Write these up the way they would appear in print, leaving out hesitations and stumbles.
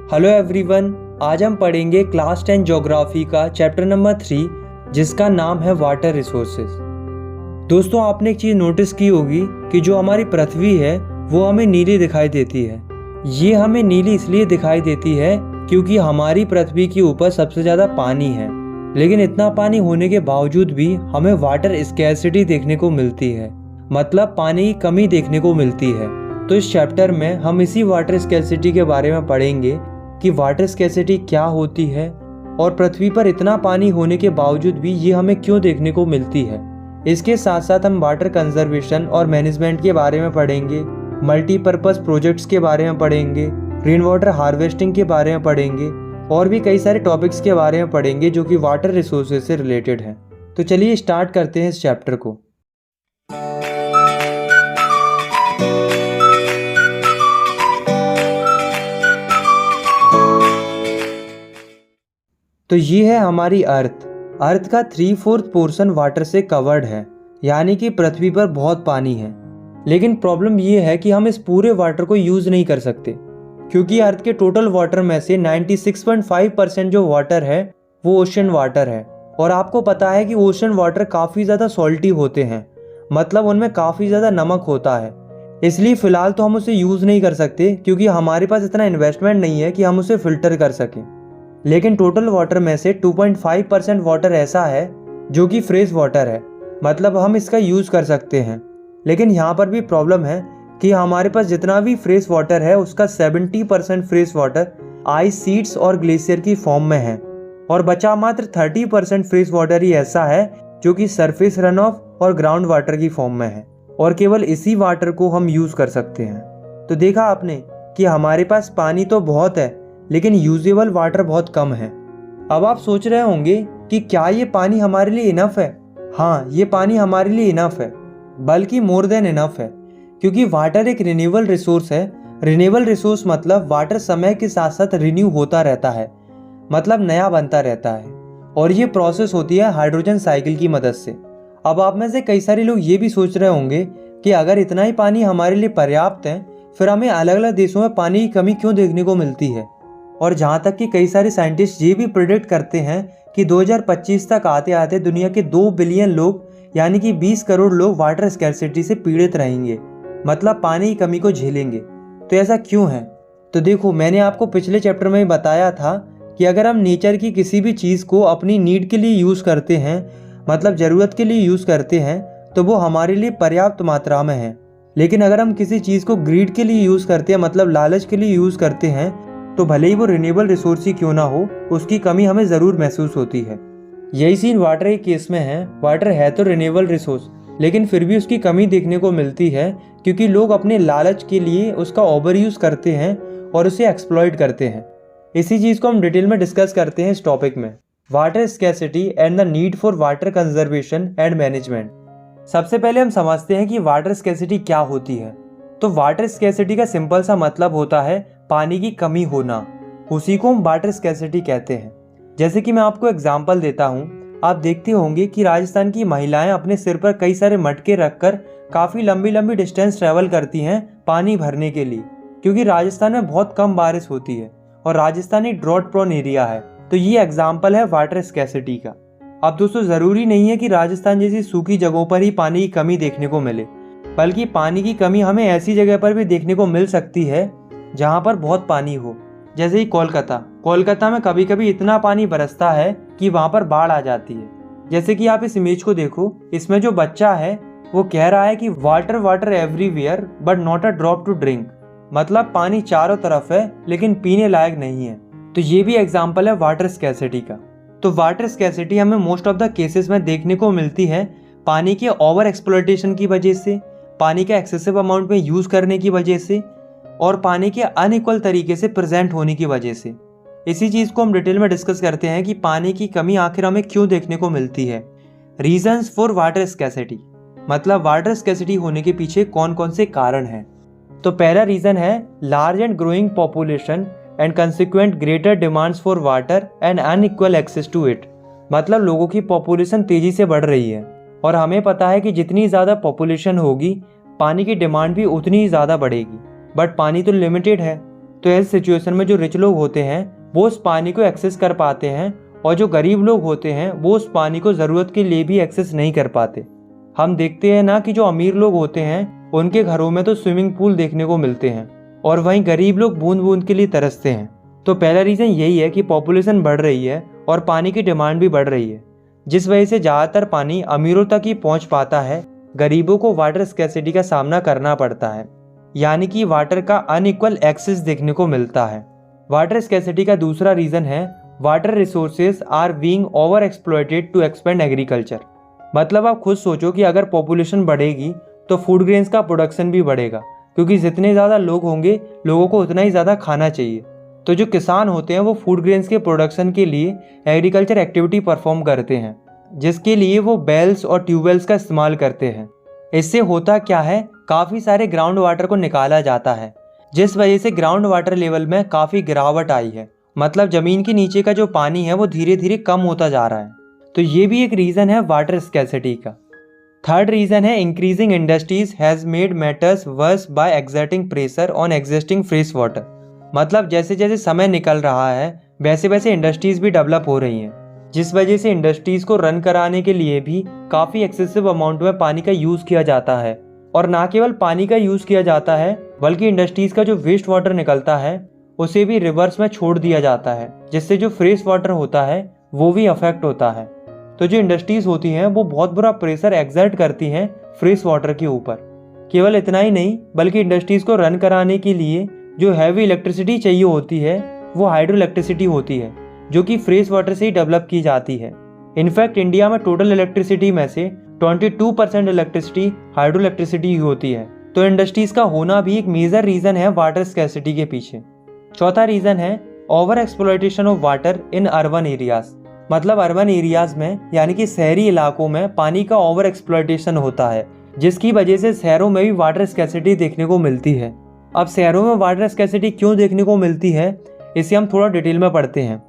Hello everyone, आज हम पढ़ेंगे क्लास 10 ज्योग्राफी का चैप्टर नंबर 3 जिसका नाम है वाटर रिसोर्सेज। दोस्तों, आपने एक चीज़ नोटिस की होगी कि जो हमारी पृथ्वी है वो हमें नीली दिखाई देती है। ये हमें नीली इसलिए दिखाई देती है क्योंकि हमारी पृथ्वी के ऊपर सबसे ज़्यादा पानी है, लेकिन इतना पानी होने के बावजूद भी हमें वाटर स्कैर्सिटी देखने को मिलती है, मतलब पानी की कमी देखने को मिलती है। तो इस चैप्टर में हम इसी वाटर स्कैर्सिटी के बारे में पढ़ेंगे कि वाटर स्कैर्सिटी क्या होती है और पृथ्वी पर इतना पानी होने के बावजूद भी ये हमें क्यों देखने को मिलती है। इसके साथ साथ हम वाटर कंजर्वेशन और मैनेजमेंट के बारे में पढ़ेंगे, मल्टीपर्पज़ प्रोजेक्ट्स के बारे में पढ़ेंगे, रेन वाटर हार्वेस्टिंग के बारे में पढ़ेंगे और भी कई सारे टॉपिक्स के बारे में पढ़ेंगे जो कि वाटर रिसोर्सेज से रिलेटेड हैं। तो चलिए स्टार्ट करते हैं इस चैप्टर को। तो ये है हमारी अर्थ का 3/4 पोर्शन वाटर से कवर्ड है, यानी कि पृथ्वी पर बहुत पानी है। लेकिन प्रॉब्लम ये है कि हम इस पूरे वाटर को यूज़ नहीं कर सकते, क्योंकि अर्थ के टोटल वाटर में से 96.5% जो वाटर है वो ओशन वाटर है। और आपको पता है कि ओशन वाटर काफ़ी ज़्यादा सॉल्टी होते हैं, मतलब उनमें काफ़ी ज़्यादा नमक होता है। इसलिए फ़िलहाल तो हम उसे यूज़ नहीं कर सकते, क्योंकि हमारे पास इतना इन्वेस्टमेंट नहीं है कि हम उसे फ़िल्टर कर सकें। लेकिन टोटल वाटर में से 2.5% वाटर ऐसा है जो कि फ्रेश वाटर है, मतलब हम इसका यूज़ कर सकते हैं। लेकिन यहाँ पर भी प्रॉब्लम है कि हमारे पास जितना भी फ्रेश वाटर है उसका 70% फ्रेश वाटर आइस शीट्स और ग्लेशियर की फॉर्म में है, और बचा मात्र 30% फ्रेश वाटर ही ऐसा है जो कि सरफेस रन ऑफ और ग्राउंड वाटर की फॉर्म में है, और केवल इसी वाटर को हम यूज़ कर सकते हैं। तो देखा आपने कि हमारे पास पानी तो बहुत है लेकिन यूजेबल वाटर बहुत कम है। अब आप सोच रहे होंगे कि क्या ये पानी हमारे लिए इनफ है? हाँ, ये पानी हमारे लिए इनफ है, बल्कि मोर देन इनफ है, क्योंकि वाटर एक रिन्यूएबल रिसोर्स है। रिन्यूएबल रिसोर्स मतलब वाटर समय के साथ साथ रिन्यू होता रहता है, मतलब नया बनता रहता है, और ये प्रोसेस होती है हाइड्रोजन साइकिल की मदद से। अब आप में से कई सारे लोग ये भी सोच रहे होंगे कि अगर इतना ही पानी हमारे लिए पर्याप्त है, फिर हमें अलग अलग देशों में पानी की कमी क्यों देखने को मिलती है। और जहाँ तक कि कई सारे साइंटिस्ट ये भी प्रेडिक्ट करते हैं कि 2025 तक आते आते दुनिया के 2 बिलियन लोग, यानी कि 20 करोड़ लोग वाटर स्कैर्सिटी से पीड़ित रहेंगे, मतलब पानी की कमी को झेलेंगे। तो ऐसा क्यों है? तो देखो, मैंने आपको पिछले चैप्टर में बताया था कि अगर हम नेचर की किसी भी चीज़ को अपनी नीड के लिए यूज़ करते हैं, मतलब ज़रूरत के लिए यूज़ करते हैं, तो वो हमारे लिए पर्याप्त मात्रा में है। लेकिन अगर हम किसी चीज़ को ग्रीड के लिए यूज़ करते हैं, मतलब लालच के लिए यूज़ करते हैं, तो भले ही वो रिन्यूएबल रिसोर्स ही क्यों ना हो, उसकी कमी हमें ज़रूर महसूस होती है। यही सीन वाटर के केस में है। वाटर है तो रिन्यूएबल रिसोर्स, लेकिन फिर भी उसकी कमी देखने को मिलती है, क्योंकि लोग अपने लालच के लिए उसका ओवर यूज़ करते हैं और उसे एक्सप्लॉइट करते हैं। इसी चीज़ को हम डिटेल में डिस्कस करते हैं इस टॉपिक में, water scarcity and the need for water conservation and management. सबसे पहले हम समझते हैं कि वाटर स्कैर्सिटी क्या होती है। तो वाटर स्कैर्सिटी का सिंपल सा मतलब होता है पानी की कमी होना, उसी को हम वाटर स्कैर्सिटी कहते हैं। जैसे कि मैं आपको एग्जांपल देता हूँ, आप देखते होंगे कि राजस्थान की महिलाएं अपने सिर पर कई सारे मटके रखकर काफ़ी लंबी लंबी डिस्टेंस ट्रैवल करती हैं पानी भरने के लिए, क्योंकि राजस्थान में बहुत कम बारिश होती है और राजस्थान एक ड्रॉट प्रोन एरिया है। तो ये एग्जाम्पल है वाटर स्कैर्सिटी का। अब दोस्तों, ज़रूरी नहीं है कि राजस्थान जैसी सूखी जगहों पर ही पानी की कमी देखने को मिले, बल्कि पानी की कमी हमें ऐसी जगह पर भी देखने को मिल सकती है जहाँ पर बहुत पानी हो। जैसे ही कोलकाता में कभी कभी इतना पानी बरसता है कि वहाँ पर बाढ़ आ जाती है। जैसे कि आप इस इमेज को देखो, इसमें जो बच्चा है वो कह रहा है कि water water everywhere but not a drop to drink, मतलब पानी चारों तरफ है लेकिन पीने लायक नहीं है। तो ये भी एग्जाम्पल है वाटर स्कैर्सिटी का। तो वाटर स्कैर्सिटी हमें मोस्ट ऑफ द केसेस में देखने को मिलती है पानी के ओवर एक्सप्लॉयटेशन की वजह से, पानी का एक्सेसिव अमाउंट में यूज़ करने की वजह से, और पानी के अनइक्वल तरीके से प्रेजेंट होने की वजह से। इसी चीज़ को हम डिटेल में डिस्कस करते हैं कि पानी की कमी आखिर हमें क्यों देखने को मिलती है। रीजंस फॉर वाटर स्कैर्सिटी, मतलब वाटर स्कैर्सिटी होने के पीछे कौन कौन से कारण हैं। तो पहला रीज़न है large and growing population and consequent greater demands for water and unequal access to it, मतलब लोगों की पॉपुलेशन तेज़ी से बढ़ रही है, और हमें पता है कि जितनी ज़्यादा पॉपुलेशन होगी पानी की डिमांड भी उतनी ही ज़्यादा बढ़ेगी, बट पानी तो लिमिटेड है, तो ऐसी सिचुएशन में जो रिच लोग होते हैं वो उस पानी को एक्सेस कर पाते हैं और जो गरीब लोग होते हैं वो उस पानी को ज़रूरत के लिए भी एक्सेस नहीं कर पाते। हम देखते हैं ना कि जो अमीर लोग होते हैं उनके घरों में तो स्विमिंग पूल देखने को मिलते हैं और वहीं गरीब लोग बूंद बूंद के लिए तरसते हैं। तो पहला रीज़न यही है कि पॉपुलेशन बढ़ रही है और पानी की डिमांड भी बढ़ रही है, जिस वजह से ज़्यादातर पानी अमीरों तक ही पहुंच पाता है, गरीबों को वाटर स्कैर्सिटी का सामना करना पड़ता है, यानी कि वाटर का अनइक्वल एक्सेस देखने को मिलता है। वाटर स्कैर्सिटी का दूसरा रीज़न है water resources are being over exploited to expand agriculture. मतलब आप खुद सोचो कि अगर पॉपुलेशन बढ़ेगी तो फूड ग्रेन्स का प्रोडक्शन भी बढ़ेगा, क्योंकि जितने ज़्यादा लोग होंगे लोगों को उतना ही ज़्यादा खाना चाहिए। तो जो किसान होते हैं वो फूड ग्रेन्स के प्रोडक्शन के लिए एग्रीकल्चर एक्टिविटी परफॉर्म करते हैं, जिसके लिए वो बेल्स और ट्यूबवेल्स का इस्तेमाल करते हैं। इससे होता क्या है, काफ़ी सारे ग्राउंड वाटर को निकाला जाता है, जिस वजह से ग्राउंड वाटर लेवल में काफ़ी गिरावट आई है। मतलब ज़मीन के नीचे का जो पानी है वो धीरे धीरे कम होता जा रहा है। तो ये भी एक रीज़न है वाटर स्कैर्सिटी का। थर्ड रीज़न है increasing industries has made matters worse by exerting pressure on existing fresh water. मतलब जैसे जैसे समय निकल रहा है वैसे वैसे इंडस्ट्रीज़ भी डेवलप हो रही हैं, जिस वजह से इंडस्ट्रीज़ को रन कराने के लिए भी काफ़ी एक्सेसिव अमाउंट में पानी का यूज़ किया जाता है। और ना केवल पानी का यूज़ किया जाता है बल्कि इंडस्ट्रीज़ का जो वेस्ट वाटर निकलता है उसे भी रिवर्स में छोड़ दिया जाता है, जिससे जो फ्रेश वाटर होता है वो भी अफेक्ट होता है। तो जो इंडस्ट्रीज़ होती हैं वो बहुत बुरा प्रेशर एक्सर्ट करती हैं फ्रेश वाटर के ऊपर। केवल इतना ही नहीं बल्कि इंडस्ट्रीज़ को रन कराने के लिए जो हैवी इलेक्ट्रिसिटी चाहिए होती है वो हाइड्रो इलेक्ट्रिसिटी होती है, जो कि फ्रेश वाटर से ही डेवलप की जाती है। इनफैक्ट इंडिया में टोटल इलेक्ट्रिसिटी में से 22% इलेक्ट्रिसिटी हाइड्रो इलेक्ट्रिसिटी ही होती है। तो इंडस्ट्रीज़ का होना भी एक मेजर रीज़न है वाटर स्कैर्सिटी के पीछे। चौथा रीज़न है over exploitation of water in urban areas. मतलब अर्बन एरियाज में यानी कि शहरी इलाकों में पानी का ओवर एक्सप्लॉयटेशन होता है, जिसकी वजह से शहरों में भी वाटर स्कैर्सिटी देखने को मिलती है। अब शहरों में वाटर स्कैर्सिटी क्यों देखने को मिलती है, इसे हम थोड़ा डिटेल में पढ़ते हैं।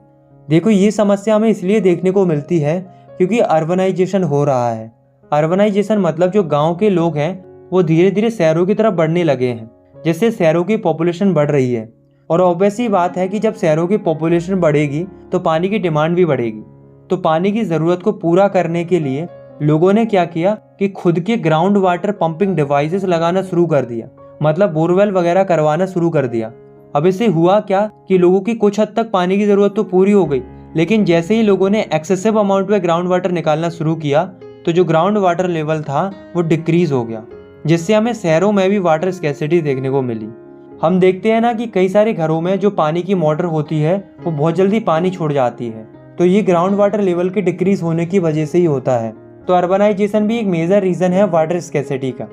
देखो, ये समस्या हमें इसलिए देखने को मिलती है क्योंकि अर्बनाइजेशन हो रहा है। अर्बनाइजेशन मतलब जो गाँव के लोग हैं वो धीरे धीरे शहरों की तरफ बढ़ने लगे हैं, जिससे शहरों की पॉपुलेशन बढ़ रही है। और ऑब्वियस ही बात है कि जब शहरों की पॉपुलेशन बढ़ेगी तो पानी की डिमांड भी बढ़ेगी। तो पानी की ज़रूरत को पूरा करने के लिए लोगों ने क्या किया कि खुद के ग्राउंड वाटर पंपिंग डिवाइसेस लगाना शुरू कर दिया, मतलब बोरवेल वगैरह करवाना शुरू कर दिया। अब इससे हुआ क्या कि लोगों की कुछ हद तक पानी की ज़रूरत तो पूरी हो गई, लेकिन जैसे ही लोगों ने एक्सेसिव अमाउंट में ग्राउंड वाटर निकालना शुरू किया तो जो ग्राउंड वाटर लेवल था वो डिक्रीज हो गया, जिससे हमें शहरों में भी वाटर स्कैर्सिटी देखने को मिली। हम देखते हैं ना कि कई सारे घरों में जो पानी की मोटर होती है वो बहुत जल्दी पानी छोड़ जाती है, तो ये ग्राउंड वाटर लेवल के डिक्रीज होने की वजह से ही होता है। तो अर्बनाइजेशन भी एक मेजर रीज़न है वाटर स्कैर्सिटी का।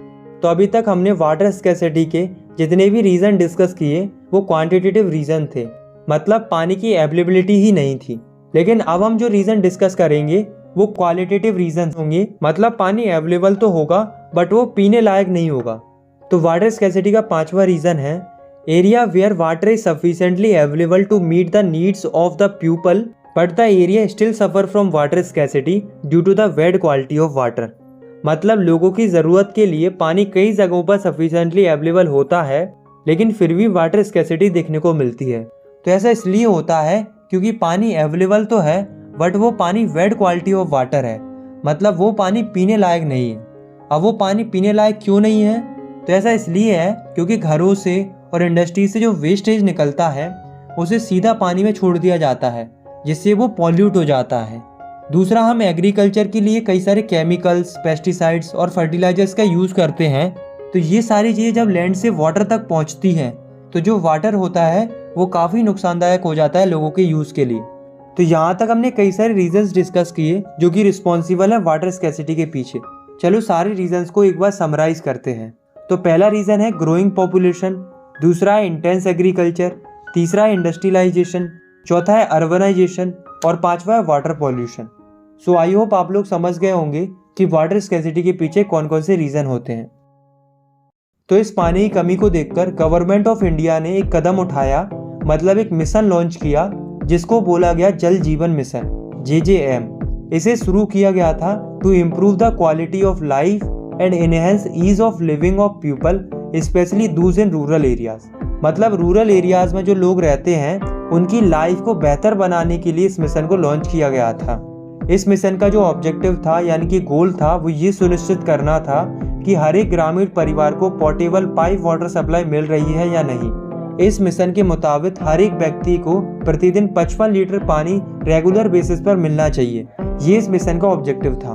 तो अभी तक हमने वाटर स्कैर्सिटी के जितने भी रीज़न डिस्कस किए वो क्वांटिटेटिव रीज़न थे, मतलब पानी की अवेलेबिलिटी ही नहीं थी। लेकिन अब हम जो रीज़न डिस्कस करेंगे वो क्वालिटेटिव रीज़न होंगे, मतलब पानी अवेलेबल तो होगा बट वो पीने लायक नहीं होगा। तो वाटर स्कैर्सिटी का पांचवा रीज़न है area where water is sufficiently available to meet the needs of the people but the area still suffer from water scarcity due to the bad quality of water. मतलब लोगों की ज़रूरत के लिए पानी कई जगहों पर सफिशिएंटली अवेलेबल होता है लेकिन फिर भी वाटर स्कैर्सिटी देखने को मिलती है। तो ऐसा इसलिए होता है क्योंकि पानी अवेलेबल तो है बट वो पानी बैड क्वालिटी ऑफ वाटर है, मतलब वो पानी पीने लायक नहीं है। अब वो पानी पीने लायक क्यों नहीं है, तो ऐसा इसलिए है क्योंकि घरों से और इंडस्ट्री से जो वेस्टेज निकलता है उसे सीधा पानी में छोड़ दिया जाता है, जिससे वो पॉल्यूट हो जाता है। दूसरा, हम एग्रीकल्चर के लिए कई सारे केमिकल्स, पेस्टिसाइड्स और फर्टिलाइजर्स का यूज़ करते हैं। तो ये सारी चीज़ें जब लैंड से वाटर तक पहुँचती हैं तो जो वाटर होता है वो काफ़ी नुकसानदायक हो जाता है लोगों के यूज़ के लिए। तो यहाँ तक हमने कई सारे रीजंस डिस्कस किए जो कि रिस्पॉन्सिबल है वाटर स्कैर्सिटी के पीछे। चलो सारे रीजंस को एक बार समराइज करते हैं। तो पहला रीज़न है ग्रोइंग पॉपुलेशन, दूसरा है इंटेंस एग्रीकल्चर, तीसरा है इंडस्ट्रियलाइजेशन, चौथा है अर्बनाइजेशन और पांचवा है water pollution. So I hope आप लोग समझ गए होंगे कि वाटर स्कैर्सिटी के पीछे कौन कौन से रीज़न होते हैं। तो इस पानी की कमी को देखकर गवर्नमेंट ऑफ इंडिया ने एक कदम उठाया, मतलब एक मिशन लॉन्च किया जिसको बोला गया जल जीवन मिशन JJM। इसे शुरू किया गया था to improve the quality of life and enhance ease of living of people specially those in rural areas. मतलब रूरल एरियाज में जो लोग रहते हैं उनकी लाइफ को बेहतर बनाने के लिए इस मिशन को लॉन्च किया गया था। इस मिशन का जो ऑब्जेक्टिव था यानी कि गोल था वो ये सुनिश्चित करना था कि हर एक ग्रामीण परिवार को पोर्टेबल पाइप वाटर सप्लाई मिल रही है या नहीं। इस मिशन के मुताबिक हर एक व्यक्ति को प्रतिदिन 55 लीटर पानी रेगुलर बेसिस पर मिलना चाहिए। ये इस मिशन का ऑब्जेक्टिव था।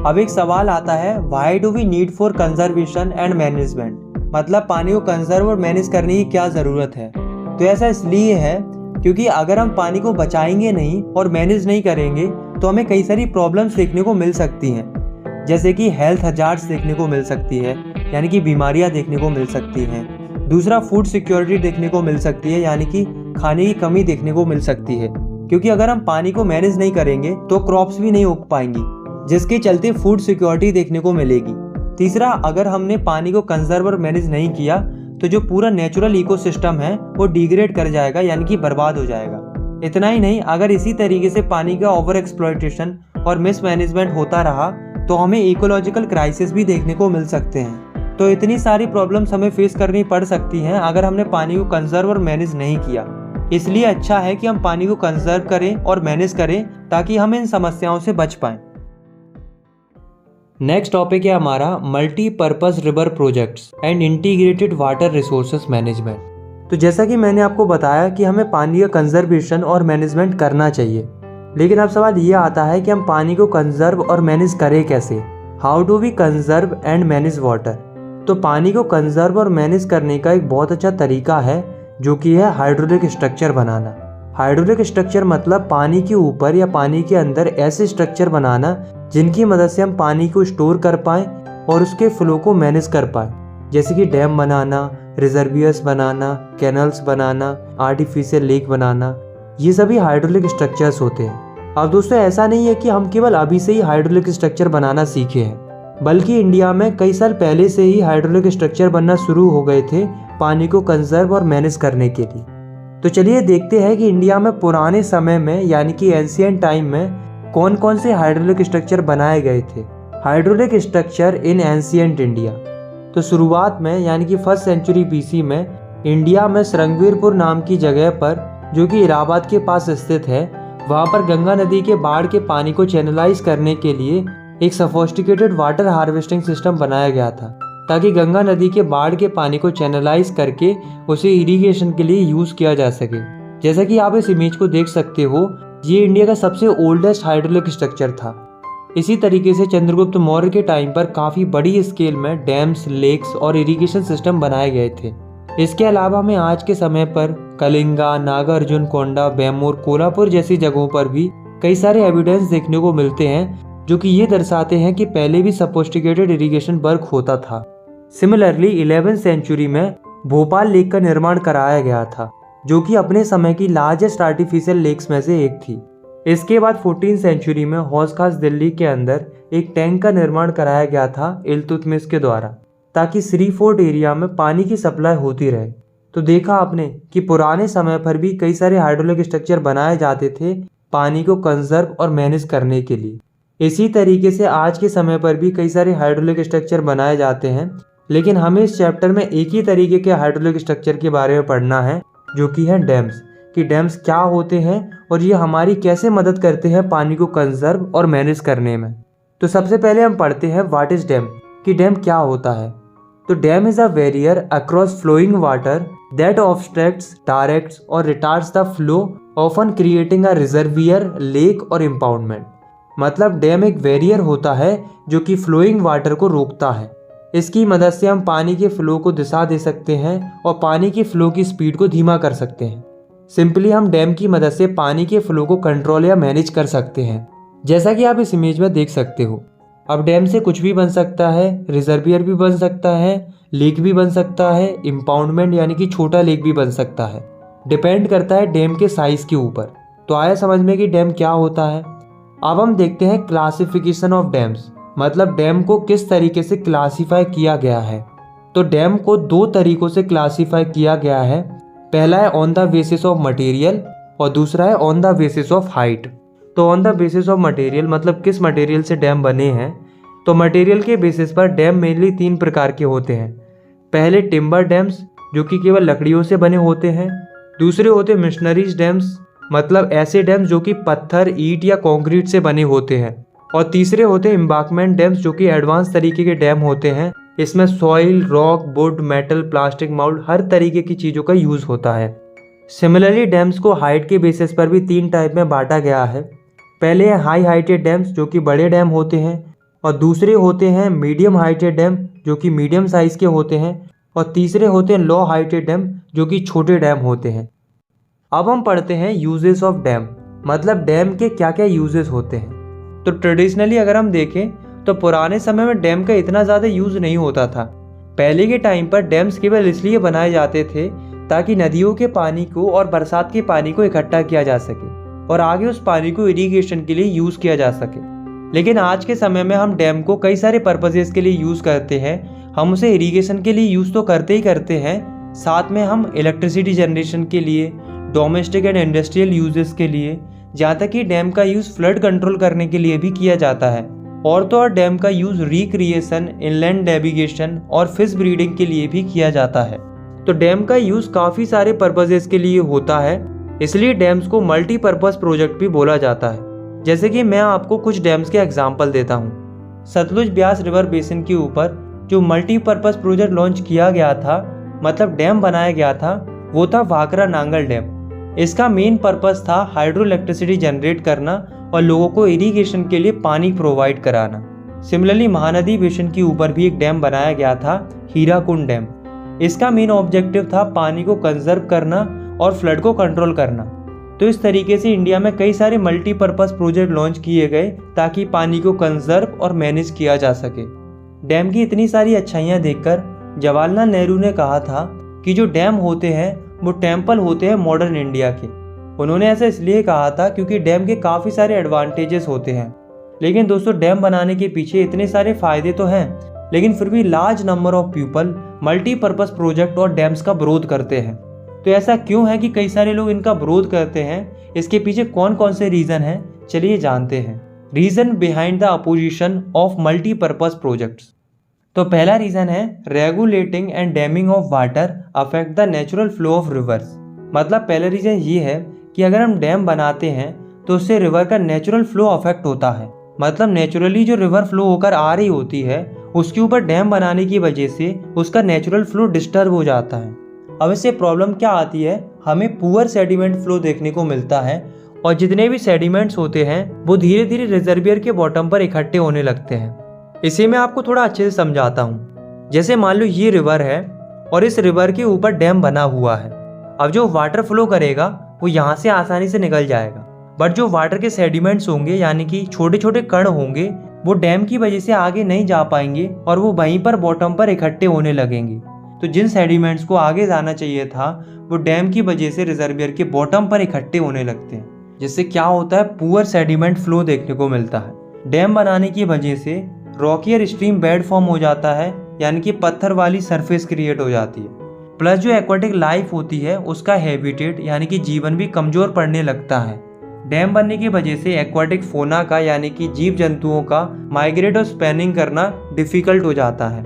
अब एक सवाल आता है, why do we need for conservation and management, मतलब पानी को कंजर्व और मैनेज करने की क्या ज़रूरत है। तो ऐसा इसलिए है क्योंकि अगर हम पानी को बचाएंगे नहीं और मैनेज नहीं करेंगे तो हमें कई सारी प्रॉब्लम्स देखने को मिल सकती हैं, जैसे कि हेल्थ हजार्ड्स देखने को मिल सकती है, यानी कि बीमारियां देखने को मिल सकती हैं। दूसरा, फूड सिक्योरिटी देखने को मिल सकती है, यानी कि खाने की कमी देखने को मिल सकती है, क्योंकि अगर हम पानी को मैनेज नहीं करेंगे तो क्रॉप्स भी नहीं उग पाएंगी, जिसके चलते फूड सिक्योरिटी देखने को मिलेगी। तीसरा, अगर हमने पानी को कंजर्व और मैनेज नहीं किया तो जो पूरा नेचुरल इकोसिस्टम है वो डिग्रेड कर जाएगा, यानी कि बर्बाद हो जाएगा। इतना ही नहीं, अगर इसी तरीके से पानी का ओवर एक्सप्लॉयटेशन और मिसमैनेजमेंट होता रहा तो हमें इकोलॉजिकल क्राइसिस भी देखने को मिल सकते हैं। तो इतनी सारी प्रॉब्लम्स हमें फेस करनी पड़ सकती हैं अगर हमने पानी को कंजर्व और मैनेज नहीं किया। इसलिए अच्छा है कि हम पानी को कंजर्व करें और मैनेज करें ताकि हम इन समस्याओं से बच पाएं। नेक्स्ट टॉपिक है हमारा multipurpose river projects and integrated water resources management. तो जैसा कि मैंने आपको बताया कि हमें पानी का कंजर्वेशन और मैनेजमेंट करना चाहिए, लेकिन अब सवाल ये आता है कि हम पानी को कंजर्व और मैनेज करें कैसे। How do we conserve and manage water. तो पानी को कंजर्व और मैनेज करने का एक बहुत अच्छा तरीका है जो कि है हाइड्रोलिक स्ट्रक्चर बनाना। हाइड्रोलिक स्ट्रक्चर मतलब पानी के ऊपर या पानी के अंदर ऐसे स्ट्रक्चर बनाना जिनकी मदद से हम पानी को स्टोर कर पाएं और उसके फ्लो को मैनेज कर पाएं, जैसे कि डैम बनाना, रिजर्वियर्स बनाना, कैनल्स बनाना, आर्टिफिशियल लेक बनाना। ये सभी हाइड्रोलिक स्ट्रक्चर्स होते हैं। अब दोस्तों, ऐसा नहीं है कि हम केवल अभी से ही हाइड्रोलिक स्ट्रक्चर बनाना सीखे हैं, बल्कि इंडिया में कई साल पहले से ही हाइड्रोलिक स्ट्रक्चर बनना शुरू हो गए थे पानी को कंजर्व और मैनेज करने के लिए। तो चलिए देखते हैं कि इंडिया में पुराने समय में यानी कि एंशिएंट टाइम में कौन कौन से हाइड्रोलिक स्ट्रक्चर बनाए गए थे। Hydraulic structure in ancient India. तो शुरुआत में यानी कि 1st सेंचुरी BC में इंडिया में श्रृंगवीरपुर नाम की जगह पर, जो कि इलाहाबाद के पास स्थित है, वहाँ पर गंगा नदी के बाढ़ के पानी को चैनलाइज करने के लिए एक सोफिस्टिकेटेड वाटर हार्वेस्टिंग सिस्टम बनाया गया था, ताकि गंगा नदी के बाढ़ के पानी को चैनलाइज करके उसे इरिगेशन के लिए यूज किया जा सके। जैसा कि आप इस इमेज को देख सकते हो, ये इंडिया का सबसे ओल्डेस्ट हाइड्रोलिक स्ट्रक्चर था। इसी तरीके से चंद्रगुप्त मौर्य के टाइम पर काफी बड़ी स्केल में डैम्स, लेक्स और इरिगेशन सिस्टम बनाए गए थे। इसके अलावा हमें आज के समय पर कलिंगा, नागार्जुन कोंडा, बेमूर, कोल्हापुर जैसी जगहों पर भी कई सारे एविडेंस देखने को मिलते हैं जो कि ये दर्शाते हैं कि पहले भी सोफिस्टिकेटेड इरिगेशन वर्क होता था। सिमिलरली 11th सेंचुरी में भोपाल लेक का निर्माण कराया गया था, जो कि अपने समय की लार्जेस्ट आर्टिफिशियल लेक्स में से एक थी। इसके बाद 14th सेंचुरी में हौज खास दिल्ली के अंदर एक टैंक का निर्माण कराया गया था इल्तुतमिश के द्वारा, ताकि श्री फोर्ट एरिया में पानी की सप्लाई होती रहे। तो देखा आपने कि पुराने समय पर भी कई सारे हाइड्रोलिक स्ट्रक्चर बनाए जाते थे पानी को कंजर्व और मैनेज करने के लिए। इसी तरीके से आज के समय पर भी कई सारे हाइड्रोलिक स्ट्रक्चर बनाए जाते हैं, लेकिन हमें इस चैप्टर में एक ही तरीके के हाइड्रोलिक स्ट्रक्चर के बारे में पढ़ना है, जो कि है डैम्स। कि डैम्स क्या होते हैं और ये हमारी कैसे मदद करते हैं पानी को कंजर्व और मैनेज करने में। तो सबसे पहले हम पढ़ते हैं व्हाट इज डैम, कि डैम क्या होता है। तो dam is a barrier across flowing water that obstructs, directs और retards the flow, often creating a reservoir, lake और इम्पाउंडमेंट। मतलब डैम एक बैरियर होता है जो कि फ्लोइंग वाटर को रोकता है। इसकी मदद से हम पानी के फ्लो को दिशा दे सकते हैं और पानी की फ्लो की स्पीड को धीमा कर सकते हैं। सिंपली हम डैम की मदद से पानी के फ्लो को कंट्रोल या मैनेज कर सकते हैं, जैसा कि आप इस इमेज में देख सकते हो। अब डैम से कुछ भी बन सकता है, रिजर्वियर भी बन सकता है, लेक भी बन सकता है, इम्पाउंडमेंट यानी कि छोटा लेक भी बन सकता है। डिपेंड करता है डैम के साइज के ऊपर। तो आया समझ में कि डैम क्या होता है। अब हम देखते हैं क्लासिफिकेशन ऑफ डैम्स, मतलब डैम को किस तरीके से क्लासीफाई किया गया है। तो डैम को दो तरीकों से क्लासीफाई किया गया है। पहला है on the basis of material और दूसरा है on the basis of height. तो on the basis of material मतलब किस मटेरियल से डैम बने हैं। तो मटेरियल के बेसिस पर डैम मेनली 3 प्रकार के होते हैं। पहले टिम्बर डैम्स, जो कि केवल लकड़ियों से बने होते हैं। दूसरे होते हैं मिशनरीज डैम्स, मतलब ऐसे डैम्स जो कि पत्थर, ईंट या कंक्रीट से बने होते हैं। और तीसरे होते हैं एम्बांकमेंट डैम्स, जो कि एडवांस तरीके के डैम होते हैं। इसमें soil, rock, wood, metal, plastic, mould हर तरीके की चीज़ों का यूज़ होता है। सिमिलरली डैम्स को हाइट के बेसिस पर भी 3 टाइप में बांटा गया है। पहले है हाई हाइटेड डैम्स, जो कि बड़े डैम होते हैं। और दूसरे होते हैं मीडियम हाइटेड डैम, जो कि मीडियम साइज़ के होते हैं। और तीसरे होते हैं लो हाइटेड डैम, जो कि छोटे डैम होते हैं। अब हम पढ़ते हैं यूजेस ऑफ डैम, मतलब डैम के क्या क्या यूजेस होते हैं। तो ट्रेडिशनली अगर हम देखें तो पुराने समय में डैम का इतना ज़्यादा यूज़ नहीं होता था। पहले के टाइम पर डैम्स केवल इसलिए बनाए जाते थे ताकि नदियों के पानी को और बरसात के पानी को इकट्ठा किया जा सके और आगे उस पानी को इरिगेशन के लिए यूज़ किया जा सके। लेकिन आज के समय में हम डैम को कई सारे पर्पजेस के लिए यूज़ करते हैं। हम उसे इरिगेशन के लिए यूज़ तो करते ही करते हैं, साथ में हम इलेक्ट्रिसिटी जनरेशन के लिए, डोमेस्टिक एंड इंडस्ट्रियल यूजेस के लिए, जहाँ तक कि डैम का यूज़ फ्लड कंट्रोल करने के लिए भी किया जाता है। और तो और डैम का यूज़ रिक्रिएशन, इनलैंड नेविगेशन और फिश ब्रीडिंग के लिए भी किया जाता है। तो डैम का यूज़ काफ़ी सारे पर्पजेस के लिए होता है, इसलिए डैम्स को मल्टीपर्पज़ प्रोजेक्ट भी बोला जाता है। जैसे कि मैं आपको कुछ डैम्स के एग्जाम्पल देता हूँ। सतलुज ब्यास रिवर बेसिन के ऊपर जो मल्टीपर्पज़ प्रोजेक्ट लॉन्च किया गया था, मतलब डैम बनाया गया था, वो था भाखरा नांगल डैम। इसका मेन पर्पस था हाइड्रो इलेक्ट्रिसिटी जनरेट करना और लोगों को इरिगेशन के लिए पानी प्रोवाइड कराना। सिमिलरली महानदी बेसिन के ऊपर भी एक डैम बनाया गया था, हीराकुंड डैम। इसका मेन ऑब्जेक्टिव था पानी को कंजर्व करना और फ्लड को कंट्रोल करना। तो इस तरीके से इंडिया में कई सारे मल्टीपर्पज़ प्रोजेक्ट लॉन्च किए गए ताकि पानी को कंजर्व और मैनेज किया जा सके। डैम की इतनी सारी अच्छाइयाँ देखकर जवाहरलाल नेहरू ने कहा था कि जो डैम होते हैं वो टेम्पल होते हैं मॉडर्न इंडिया के। उन्होंने ऐसा इसलिए कहा था क्योंकि डैम के काफ़ी सारे एडवांटेजेस होते हैं। लेकिन दोस्तों, डैम बनाने के पीछे इतने सारे फ़ायदे तो हैं, लेकिन फिर भी large number of people multipurpose project और डैम्स का विरोध करते हैं। तो ऐसा क्यों है कि कई सारे लोग इनका विरोध करते हैं? इसके पीछे कौन कौन से रीज़न हैं, चलिए जानते हैं। Reason behind the opposition of multipurpose projects. तो पहला रीज़न है regulating and damming of water affect the natural flow of reverse. मतलब पहला रीज़न ये है कि अगर हम डैम बनाते हैं तो उससे रिवर का नेचुरल फ्लो अफेक्ट होता है। मतलब नेचुरली जो रिवर फ्लो होकर आ रही होती है उसके ऊपर डैम बनाने की वजह से उसका नेचुरल फ्लो डिस्टर्ब हो जाता है। अब इससे प्रॉब्लम क्या आती है, हमें पुअर सेडिमेंट फ्लो देखने को मिलता है और जितने भी सेडिमेंट्स होते हैं वो धीरे धीरे रिजर्वियर के बॉटम पर इकट्ठे होने लगते हैं। इसे मैं आपको थोड़ा अच्छे से समझाता हूँ। जैसे मान लो ये रिवर है और इस रिवर के ऊपर डैम बना हुआ है। अब जो वाटर फ्लो करेगा वो यहाँ से आसानी से निकल जाएगा, बट जो वाटर के सेडिमेंट्स होंगे यानी कि छोटे छोटे कण होंगे वो डैम की वजह से आगे नहीं जा पाएंगे और वो वहीं पर बॉटम पर इकट्ठे होने लगेंगे। तो जिन सेडिमेंट्स को आगे जाना चाहिए था वो डैम की वजह से रिजर्वियर के बॉटम पर इकट्ठे होने लगते हैं, जिससे क्या होता है, पुअर सेडिमेंट फ्लो देखने को मिलता है। डैम बनाने की वजह से रॉकियर स्ट्रीम बेड फॉर्म हो जाता है, यानी कि पत्थर वाली सरफेस क्रिएट हो जाती है। प्लस जो एक्वाटिक लाइफ होती है उसका हैबिटेट यानी कि जीवन भी कमज़ोर पड़ने लगता है। डैम बनने की वजह से एक्वाटिक फोना का यानी कि जीव जंतुओं का माइग्रेट और स्पैनिंग करना डिफ़िकल्ट हो जाता है।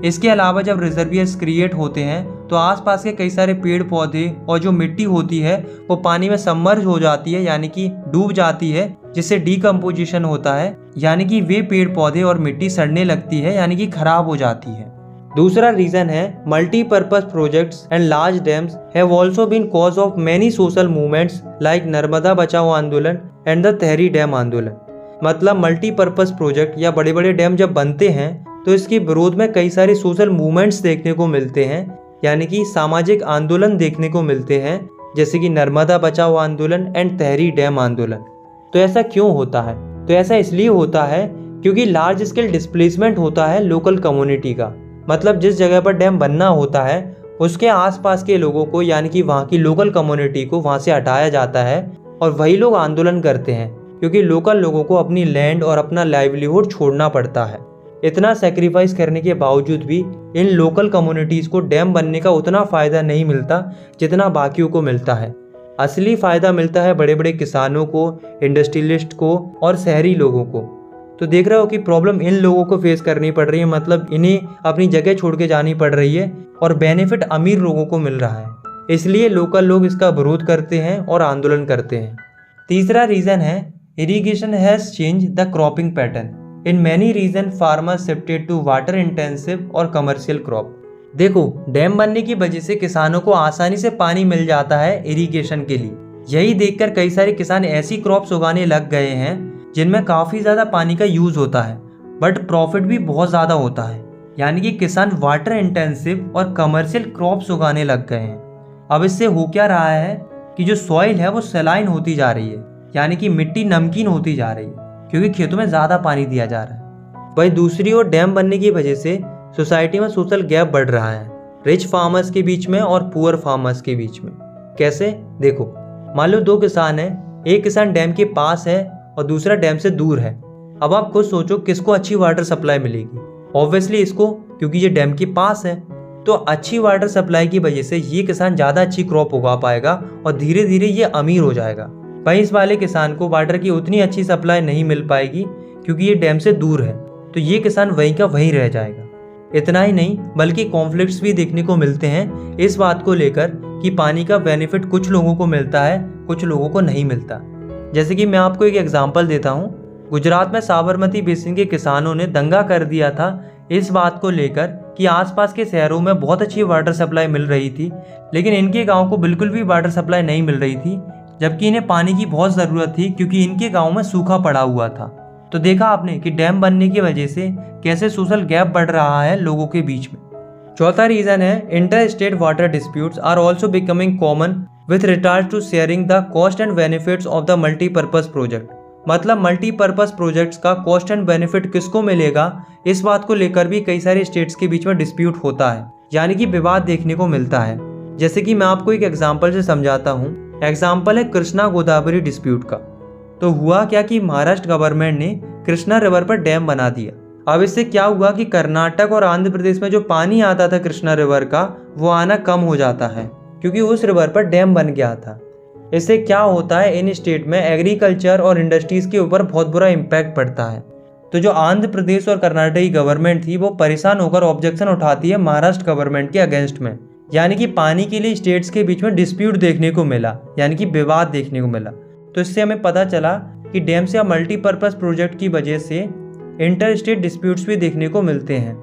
इसके अलावा जब रिजर्वियर्स क्रिएट होते हैं तो आसपास के कई सारे पेड़ पौधे और जो मिट्टी होती है वो पानी में सबमर्ज हो जाती है, यानी कि डूब जाती है, जिससे डीकम्पोजिशन होता है, यानी कि वे पेड़ पौधे और मिट्टी सड़ने लगती है, यानी कि खराब हो जाती है। दूसरा रीजन है multipurpose projects and large dams have also been cause of many social movements like Narmada Bachao Andolan and the tehri dam आंदोलन। मतलब मल्टीपर्पज प्रोजेक्ट या बड़े बड़े डैम जब बनते हैं तो इसके विरोध में कई सारे सोशल मूवमेंट्स देखने को मिलते हैं, यानी कि सामाजिक आंदोलन देखने को मिलते हैं, जैसे कि Narmada Bachao Andolan and tehri dam आंदोलन। तो ऐसा क्यों होता है? तो ऐसा इसलिए होता है क्योंकि लार्ज स्केल डिस्प्लेसमेंट होता है लोकल कम्युनिटी का। मतलब जिस जगह पर डैम बनना होता है उसके आसपास के लोगों को, यानी कि वहाँ की लोकल कम्युनिटी को वहाँ से हटाया जाता है और वही लोग आंदोलन करते हैं, क्योंकि लोकल लोगों को अपनी लैंड और अपना लाइवलीहुड छोड़ना पड़ता है। इतना सेक्रीफाइस करने के बावजूद भी इन लोकल कम्युनिटीज़ को डैम बनने का उतना फ़ायदा नहीं मिलता जितना बाकियों को मिलता है। असली फ़ायदा मिलता है बड़े बड़े किसानों को, इंडस्ट्रियलिस्ट को और शहरी लोगों को। तो देख रहे हो कि प्रॉब्लम इन लोगों को फेस करनी पड़ रही है, मतलब इन्हें अपनी जगह छोड़ के जानी पड़ रही है और बेनिफिट अमीर लोगों को मिल रहा है। इसलिए लोकल लोग इसका विरोध करते हैं और आंदोलन करते हैं। तीसरा रीज़न है irrigation has change the cropping pattern. In many region farmers shifted to water intensive or commercial crop. देखो, डैम बनने की वजह से किसानों को आसानी से पानी मिल जाता है इरिगेशन के लिए। यही देखकर कई सारे किसान ऐसी क्रॉप्स उगाने लग गए हैं जिनमें काफ़ी ज़्यादा पानी का यूज़ होता है बट प्रॉफिट भी बहुत ज़्यादा होता है। यानी कि किसान water intensive or commercial crops उगाने लग गए हैं। अब इससे हो क्या रहा है कि जो सॉइल है वो सलाइन होती जा रही है, यानी कि मिट्टी नमकीन होती जा रही है क्योंकि खेतों में ज़्यादा पानी दिया जा रहा है। वहीं दूसरी ओर डैम बनने की वजह से सोसाइटी में सोशल गैप बढ़ रहा है, रिच फार्मर्स के बीच में और पुअर फार्मर्स के बीच में। कैसे? देखो, मान लो दो किसान हैं, एक किसान डैम के पास है और दूसरा डैम से दूर है। अब आप खुद सोचो किसको अच्छी वाटर सप्लाई मिलेगी? ऑब्वियसली इसको, क्योंकि ये डैम के पास है। तो अच्छी वाटर सप्लाई की वजह से ये किसान ज़्यादा अच्छी क्रॉप उगा पाएगा और धीरे धीरे ये अमीर हो जाएगा। वहीं इस वाले किसान को वाटर की उतनी अच्छी सप्लाई नहीं मिल पाएगी क्योंकि ये डैम से दूर है, तो ये किसान वहीं का वहीं रह जाएगा। इतना ही नहीं बल्कि कॉन्फ्लिक्ट्स भी देखने को मिलते हैं इस बात को लेकर कि पानी का बेनिफिट कुछ लोगों को मिलता है, कुछ लोगों को नहीं मिलता। जैसे कि मैं आपको एक एग्जांपल देता हूँ। गुजरात में साबरमती बेसिन के किसानों ने दंगा कर दिया था इस बात को लेकर कि आसपास के शहरों में बहुत अच्छी वाटर सप्लाई मिल रही थी, लेकिन इनके गांव को बिल्कुल भी वाटर सप्लाई नहीं मिल रही थी, जबकि इन्हें पानी की बहुत ज़रूरत थी क्योंकि इनके गांव में सूखा पड़ा हुआ था। तो देखा आपने कि डैम बनने की वजह से कैसे सोशल गैप बढ़ रहा है लोगों के बीच में। चौथा रीज़न है inter state water disputes are also becoming common with regard to sharing the cost and benefits of the multipurpose project. मतलब मल्टीपर्पज प्रोजेक्ट्स का कॉस्ट एंड बेनिफिट किसको मिलेगा, इस बात को लेकर भी कई सारे स्टेट्स के बीच में डिस्प्यूट होता है, यानी कि विवाद देखने को मिलता है। जैसे कि मैं आपको एक एग्जाम्पल से समझाता हूँ। एग्जाम्पल है कृष्णा गोदावरी डिस्प्यूट का। तो हुआ क्या कि महाराष्ट्र गवर्नमेंट ने कृष्णा रिवर पर डैम बना दिया। अब इससे क्या हुआ कि कर्नाटक और आंध्र प्रदेश में जो पानी आता था कृष्णा रिवर का, वो आना कम हो जाता है क्योंकि उस रिवर पर डैम बन गया था। इससे क्या होता है, इन स्टेट में एग्रीकल्चर और इंडस्ट्रीज के ऊपर बहुत बुरा इम्पैक्ट पड़ता है। तो जो आंध्र प्रदेश और कर्नाटक की गवर्नमेंट थी वो परेशान होकर ऑब्जेक्शन उठाती है महाराष्ट्र गवर्नमेंट के अगेंस्ट में। यानी कि पानी के लिए स्टेट्स के बीच में डिस्प्यूट देखने को मिला, यानी कि विवाद देखने को मिला। तो इससे हमें पता चला कि डैम या मल्टीपर्पज प्रोजेक्ट की वजह से इंटर स्टेट डिस्प्यूट्स भी देखने को मिलते हैं।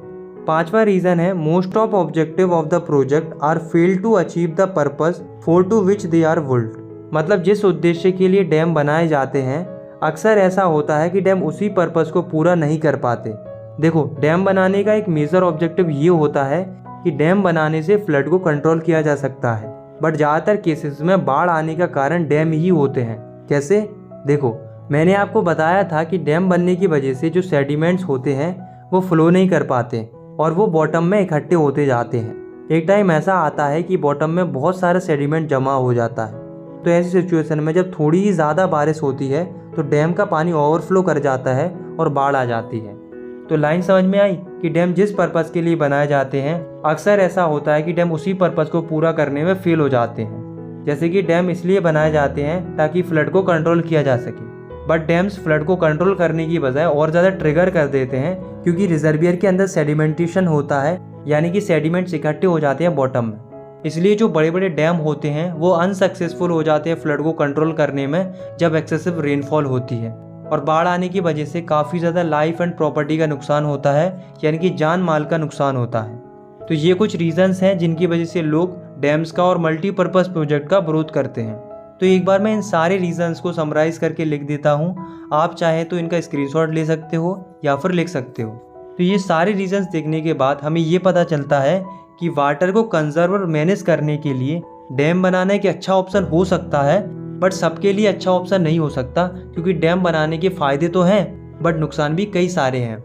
पांचवा रीज़न है most of objective of the project are fail to achieve the purpose for to which they are built. मतलब जिस उद्देश्य के लिए डैम बनाए जाते हैं अक्सर ऐसा होता है कि डैम उसी पर्पस को पूरा नहीं कर पाते। देखो, डैम बनाने का एक मेजर ऑब्जेक्टिव ये होता है कि डैम बनाने से फ्लड को कंट्रोल किया जा सकता है, बट ज़्यादातर केसेस में बाढ़ आने का कारण डैम ही होते हैं। कैसे? देखो, मैंने आपको बताया था कि डैम बनने की वजह से जो सेडिमेंट्स होते हैं वो फ्लो नहीं कर पाते और वो बॉटम में इकट्ठे होते जाते हैं। एक टाइम ऐसा आता है कि बॉटम में बहुत सारा सेडिमेंट जमा हो जाता है। तो ऐसी सिचुएशन में जब थोड़ी ही ज़्यादा बारिश होती है तो डैम का पानी ओवरफ्लो कर जाता है और बाढ़ आ जाती है। तो लाइन समझ में आई कि डैम जिस पर्पज़ के लिए बनाए जाते हैं अक्सर ऐसा होता है कि डैम उसी पर्पज़ को पूरा करने में फेल हो जाते हैं। जैसे कि डैम इसलिए बनाए जाते हैं ताकि फ्लड को कंट्रोल किया जा सके, बट डैम्स फ्लड को कंट्रोल करने की बजाय और ज़्यादा ट्रिगर कर देते हैं क्योंकि रिजर्वियर के अंदर सेडिमेंटेशन होता है, यानी कि सेडिमेंट्स इकट्ठे हो जाते हैं बॉटम में। इसलिए जो बड़े बड़े डैम होते हैं वो अनसक्सेसफुल हो जाते हैं फ्लड को कंट्रोल करने में जब एक्सेसिव रेनफॉल होती है, और बाढ़ आने की वजह से काफ़ी ज़्यादा लाइफ एंड प्रॉपर्टी का नुकसान होता है, यानी कि जान माल का नुकसान होता है। तो ये कुछ रीजंस हैं जिनकी वजह से लोग डैम्स का और मल्टीपर्पज़ प्रोजेक्ट का विरोध करते हैं। तो एक बार मैं इन सारे रीजंस को समराइज़ करके लिख देता हूँ, आप चाहे तो इनका स्क्रीनशॉट ले सकते हो या फिर लिख सकते हो। तो ये सारे रीजंस देखने के बाद हमें ये पता चलता है कि वाटर को कंजर्व और मैनेज करने के लिए डैम बनाना एक अच्छा ऑप्शन हो सकता है, बट सबके लिए अच्छा ऑप्शन नहीं हो सकता क्योंकि डैम बनाने के फ़ायदे तो हैं बट नुकसान भी कई सारे हैं।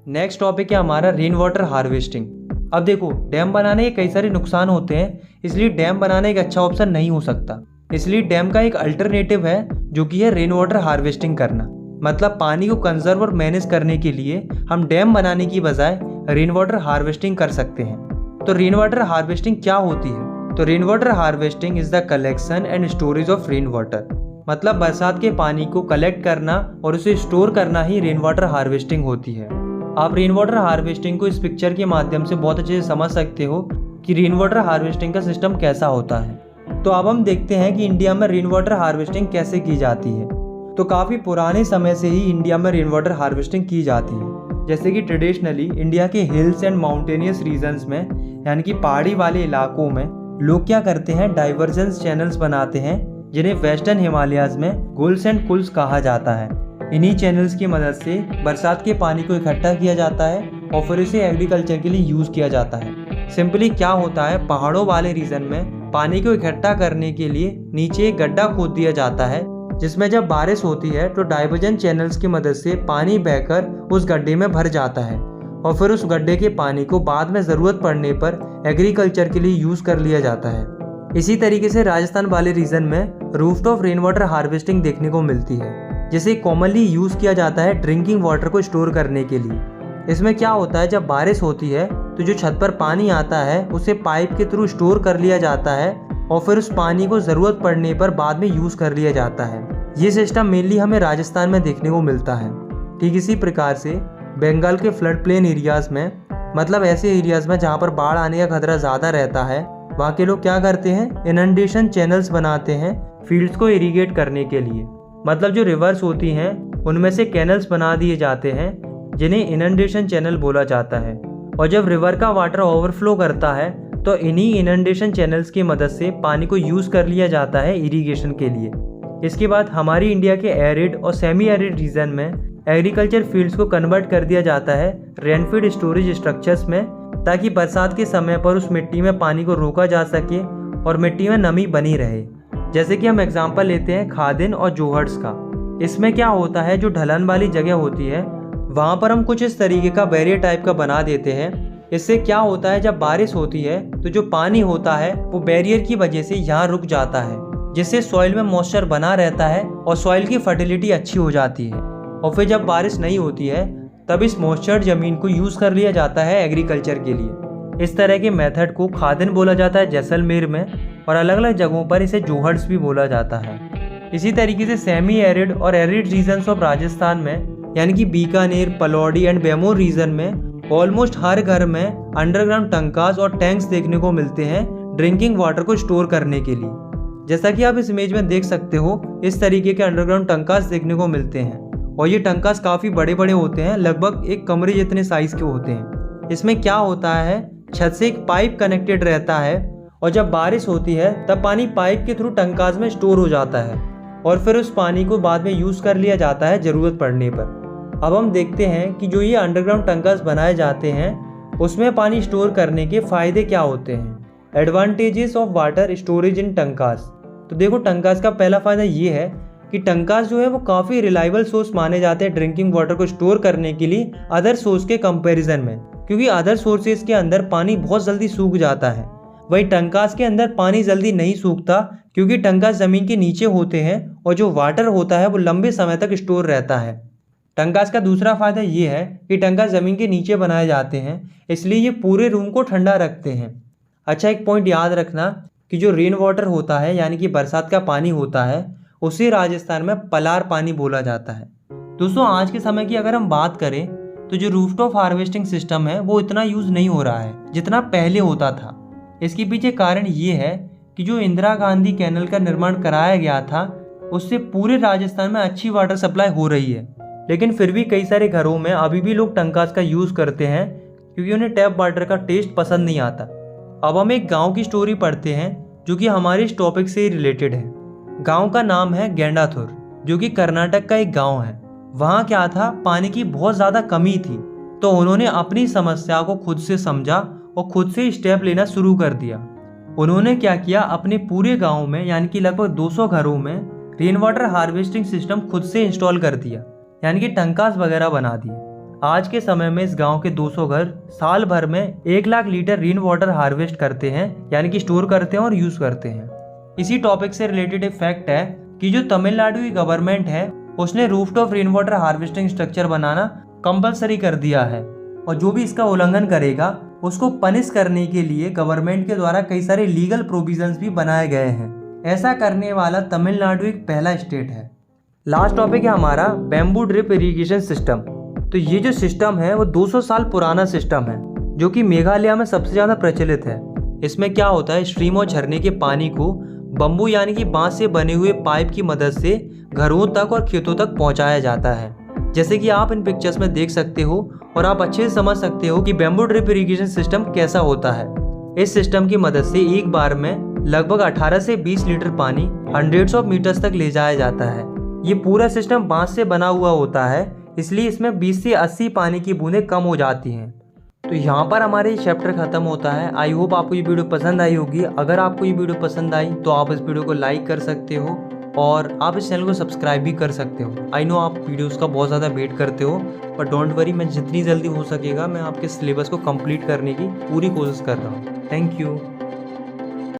नेक्स्ट टॉपिक है हमारा रेन वाटर हार्वेस्टिंग। अब देखो, डैम बनाने के कई सारे नुकसान होते हैं, इसलिए डैम बनाना एक अच्छा ऑप्शन नहीं हो सकता। इसलिए डैम का एक अल्टरनेटिव है जो कि है रेन वाटर हार्वेस्टिंग करना। मतलब पानी को कंजर्व और मैनेज करने के लिए हम डैम बनाने की बजाय रेन वाटर हार्वेस्टिंग कर सकते हैं। तो रेन वाटर हार्वेस्टिंग क्या होती है? तो rain water harvesting is the collection and storage of rain water. मतलब बरसात के पानी को कलेक्ट करना और उसे स्टोर करना ही रेन वाटर हार्वेस्टिंग होती है। आप रेन वाटर हार्वेस्टिंग को इस पिक्चर के माध्यम से बहुत अच्छे से समझ सकते हो कि रेन वाटर हार्वेस्टिंग का सिस्टम कैसा होता है। तो अब हम देखते हैं कि इंडिया में रेन वाटर हार्वेस्टिंग कैसे की जाती है। तो काफ़ी पुराने समय से ही इंडिया में रेन वाटर हार्वेस्टिंग की जाती है। जैसे कि ट्रेडिशनली इंडिया के हिल्स एंड माउंटेनियस रीजन्स में, यानी कि पहाड़ी वाले इलाकों में लोग क्या करते हैं, डाइवर्जेंस चैनल्स बनाते हैं जिन्हें वेस्टर्न हिमालयाज में गुल्स एंड कुल्स कहा जाता है। इन्हीं चैनल्स की मदद से बरसात के पानी को इकट्ठा किया जाता है और फिर इसे एग्रीकल्चर के लिए यूज़ किया जाता है। सिंपली क्या होता है, पहाड़ों वाले रीजन में पानी को इकट्ठा करने के लिए नीचे एक गड्ढा खोद दिया जाता है, जिसमें जब बारिश होती है तो डाइवर्जन चैनल्स की मदद से पानी बहकर उस गड्ढे में भर जाता है और फिर उस गड्ढे के पानी को बाद में ज़रूरत पड़ने पर एग्रीकल्चर के लिए यूज़ कर लिया जाता है। इसी तरीके से राजस्थान वाले रीजन में रूफटॉप रेन वाटर हार्वेस्टिंग देखने को मिलती है, जिसे कॉमनली यूज़ किया जाता है ड्रिंकिंग वाटर को स्टोर करने के लिए। इसमें क्या होता है, जब बारिश होती है तो जो छत पर पानी आता है उसे पाइप के थ्रू स्टोर कर लिया जाता है और फिर उस पानी को ज़रूरत पड़ने पर बाद में यूज़ कर लिया जाता है। ये सिस्टम मेनली हमें राजस्थान में देखने को मिलता है। ठीक इसी प्रकार से बंगाल के फ्लड प्लेन एरियाज़ में, मतलब ऐसे एरियाज़ में जहाँ पर बाढ़ आने का खतरा ज़्यादा रहता है, वहाँ के लोग क्या करते हैं, इनंडेशन चैनल्स बनाते हैं फील्ड्स को इरिगेट करने के लिए। मतलब जो रिवर्स होती हैं उनमें से कैनल्स बना दिए जाते हैं जिन्हें इनंडेशन चैनल बोला जाता है। और जब रिवर का वाटर ओवरफ्लो करता है तो इन्हीं इनंडेशन चैनल्स की मदद से पानी को यूज़ कर लिया जाता है इरिगेशन के लिए। इसके बाद हमारी इंडिया के एरिड और सेमी एरिड रीजन में एग्रीकल्चर फील्ड्स को कन्वर्ट कर दिया जाता है रेनफीड स्टोरेज स्ट्रक्चर्स में, ताकि बरसात के समय पर उस मिट्टी में पानी को रोका जा सके और मिट्टी में नमी बनी रहे। जैसे कि हम एग्जांपल लेते हैं खादिन और जोहर्ट्स का। इसमें क्या होता है, जो ढलान वाली जगह होती है वहाँ पर हम कुछ इस तरीके का बैरियर टाइप का बना देते हैं। इससे क्या होता है, जब बारिश होती है तो जो पानी होता है वो बैरियर की वजह से यहाँ रुक जाता है, जिससे सॉइल में मॉइस्चर बना रहता है और सॉइल की फर्टिलिटी अच्छी हो जाती है। और फिर जब बारिश नहीं होती है तब इस मॉइस्चर ज़मीन को यूज़ कर लिया जाता है एग्रीकल्चर के लिए। इस तरह के मेथड को खादिन बोला जाता है जैसलमेर में, और अलग अलग जगहों पर इसे जोहर्ट्स भी बोला जाता है। इसी तरीके से सेमी एरिड और एरिड रीजन्स ऑफ राजस्थान में, यानी कि बीकानेर, पलौड़ी एंड बेमोर रीजन में ऑलमोस्ट हर घर में अंडरग्राउंड टंकास और टैंक्स देखने को मिलते हैं ड्रिंकिंग वाटर को स्टोर करने के लिए। जैसा कि आप इस इमेज में देख सकते हो, इस तरीके के अंडरग्राउंड टंकास देखने को मिलते हैं और ये टंकास काफ़ी बड़े बड़े होते हैं, लगभग एक कमरे जितने साइज के होते हैं। इसमें क्या होता है, छत से एक पाइप कनेक्टेड रहता है और जब बारिश होती है तब पानी पाइप के थ्रू टंकास में स्टोर हो जाता है और फिर उस पानी को बाद में यूज़ कर लिया जाता है ज़रूरत पड़ने पर। अब हम देखते हैं कि जो ये अंडरग्राउंड टंकास बनाए जाते हैं उसमें पानी स्टोर करने के फ़ायदे क्या होते हैं। Advantages of water storage in टंकास। तो देखो, टंकास का पहला फ़ायदा ये है कि टंकास जो है वो काफ़ी रिलायबल सोर्स माने जाते हैं ड्रिंकिंग वाटर को स्टोर करने के लिए अदर सोर्स के कंपैरिजन में, क्योंकि अदर सोर्सेज के अंदर पानी बहुत जल्दी सूख जाता है, वही टंकास के अंदर पानी जल्दी नहीं सूखता, क्योंकि टंकास ज़मीन के नीचे होते हैं और जो वाटर होता है वो लंबे समय तक स्टोर रहता है। टंकास का दूसरा फ़ायदा ये है कि टंकास ज़मीन के नीचे बनाए जाते हैं, इसलिए ये पूरे रूम को ठंडा रखते हैं। अच्छा, एक पॉइंट याद रखना कि जो रेन वाटर होता है, यानी कि बरसात का पानी होता है, उसे राजस्थान में पलार पानी बोला जाता है। दोस्तों, आज के समय की अगर हम बात करें तो जो रूफटॉप हार्वेस्टिंग सिस्टम है वो इतना यूज़ नहीं हो रहा है जितना पहले होता था। इसके पीछे कारण ये है कि जो इंदिरा गांधी कैनल का निर्माण कराया गया था उससे पूरे राजस्थान में अच्छी वाटर सप्लाई हो रही है, लेकिन फिर भी कई सारे घरों में अभी भी लोग टंकास का यूज़ करते हैं क्योंकि उन्हें टैप वाटर का टेस्ट पसंद नहीं आता। अब हम एक गाँव की स्टोरी पढ़ते हैं जो कि हमारे इस टॉपिक से रिलेटेड है। गांव का नाम है गेंडाथुर, जो कि कर्नाटक का एक गांव है। वहाँ क्या था, पानी की बहुत ज़्यादा कमी थी, तो उन्होंने अपनी समस्या को खुद से समझा और खुद से स्टेप लेना शुरू कर दिया। उन्होंने क्या किया, अपने पूरे गांव में यानी कि लगभग 200 घरों में रेन वाटर हार्वेस्टिंग सिस्टम खुद से इंस्टॉल कर दिया, यानी कि टंकास वगैरह बना दिए। आज के समय में इस गांव के 200 घर साल भर में 1 lakh litre rain water harvest करते हैं, यानी कि स्टोर करते हैं और यूज़ करते हैं। इसी टॉपिक से रिलेटेड एक फैक्ट है कि जो तमिलनाडु की गवर्नमेंट है उसने rooftop rain water harvesting structure बनाना कंपलसरी कर दिया है, और जो भी इसका उल्लंघन करेगा उसको पनिश करने के लिए गवर्नमेंट के द्वारा कई सारे लीगल प्रोविजंस भी बनाए गए हैं। ऐसा करने वाला तमिलनाडु एक पहला स्टेट है। लास्ट टॉपिक है हमारा बैम्बू ड्रिप इरिगेशन सिस्टम। तो ये जो सिस्टम है वो 200 साल पुराना सिस्टम है जो कि मेघालय में सबसे ज़्यादा प्रचलित है। इसमें क्या होता है, स्ट्रीम और झरने के पानी को बम्बू यानी कि बांस से बने हुए पाइप की मदद से घरों तक और खेतों तक पहुंचाया जाता है, जैसे कि आप इन पिक्चर्स में देख सकते हो। और आप अच्छे से समझ सकते हो कि बैम्बू ड्रिप इरिगेशन सिस्टम कैसा होता है। इस सिस्टम की मदद से एक बार में लगभग 18 से 20 लीटर पानी हंड्रेड्स ऑफ मीटर्स तक ले जाया जाता है। ये पूरा सिस्टम बांस से बना हुआ होता है, इसलिए इसमें 20 से 80 पानी की बूंदें कम हो जाती हैं। तो यहाँ पर हमारे चैप्टर खत्म होता है। आई होप आपको ये वीडियो पसंद आई होगी। अगर आपको ये वीडियो पसंद आई तो आप इस वीडियो को लाइक कर सकते हो और आप इस चैनल को सब्सक्राइब भी कर सकते हो। आई नो आप वीडियोस का बहुत ज़्यादा वेट करते हो, पर डोंट वरी, मैं जितनी जल्दी हो सकेगा मैं आपके सिलेबस को कंप्लीट करने की पूरी कोशिश कर रहा हूँ। Thank you.